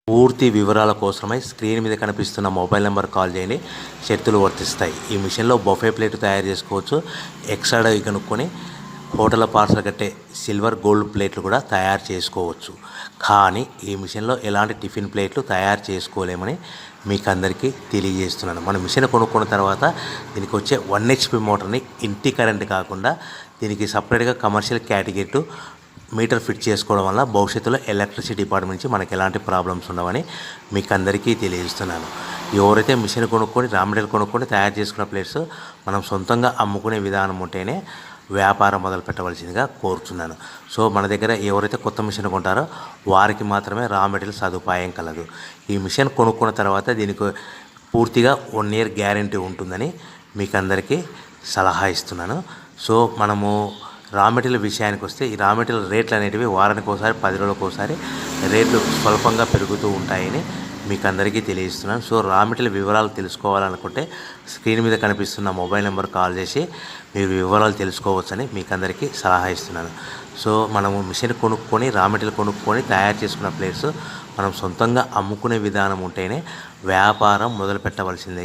పూర్తి వివరాల కోసమై స్క్రీన్ మీద కనిపిస్తున్న మొబైల్ నెంబర్ కాల్ చేయండి. షరతులు వర్తిస్తాయి. ఈ మిషన్లో బొఫే ప్లేట్ తయారు చేసుకోవచ్చు. ఎక్స్ట్రా కనుక్కొని హోటల్ పార్సల్ కట్టే సిల్వర్ గోల్డ్ ప్లేట్లు కూడా తయారు చేసుకోవచ్చు. కానీ ఈ మిషన్లో ఎలాంటి టిఫిన్ ప్లేట్లు తయారు చేసుకోలేమని మీకు అందరికీ తెలియజేస్తున్నాను. మన మిషన్ కొనుక్కున్న తర్వాత దీనికి వచ్చే 1 HP మోటార్ని ఇంటి కరెంట్ కాకుండా దీనికి సపరేట్గా కమర్షియల్ కేటగిరీ మీటర్ ఫిట్ చేసుకోవడం వల్ల భవిష్యత్తులో ఎలక్ట్రిసిటీ డిపార్ట్మెంట్ నుంచి మనకి ఎలాంటి ప్రాబ్లమ్స్ ఉండవని మీకు అందరికీ తెలియజేస్తున్నాను. ఎవరైతే మిషన్ కొనుక్కొని రా మెటీరియల్ కొనుక్కొని తయారు చేసుకున్న ప్లేట్స్ మనం సొంతంగా అమ్ముకునే విధానం ఉంటేనే వ్యాపారం మొదలు పెట్టవలసిందిగా కోరుతున్నాను. సో మన దగ్గర ఎవరైతే కొత్త మిషన్ కొంటారో వారికి మాత్రమే రా మెటీరియల్ సదుపాయం కలదు. ఈ మిషన్ కొనుక్కున్న తర్వాత దీనికి పూర్తిగా 1 year గ్యారంటీ ఉంటుందని మీకు అందరికీ సలహా ఇస్తున్నాను. సో మనము రా మెటీరియల్ విషయానికి వస్తే ఈ రా మెటీరియల్ రేట్లు అనేటివి వారానికి ఒకసారి 10 రోజులకు ఒకసారి రేట్లు స్వల్పంగా పెరుగుతూ ఉంటాయని మీకు అందరికీ తెలియజేస్తున్నాను. సో రా మెటీరియల్ వివరాలు తెలుసుకోవాలనుకుంటే స్క్రీన్ మీద కనిపిస్తున్న మొబైల్ నెంబర్ కాల్ చేసి మీరు వివరాలు తెలుసుకోవచ్చని మీకు అందరికీ సలహా ఇస్తున్నాను. సో మనము మిషన్ కొనుక్కొని రా మెటీరియల్ కొనుక్కొని తయారు చేసుకున్న ప్లేట్స్ మనం సొంతంగా అమ్ముకునే విధానం ఉంటేనే వ్యాపారం మొదలు పెట్టవలసిందిగా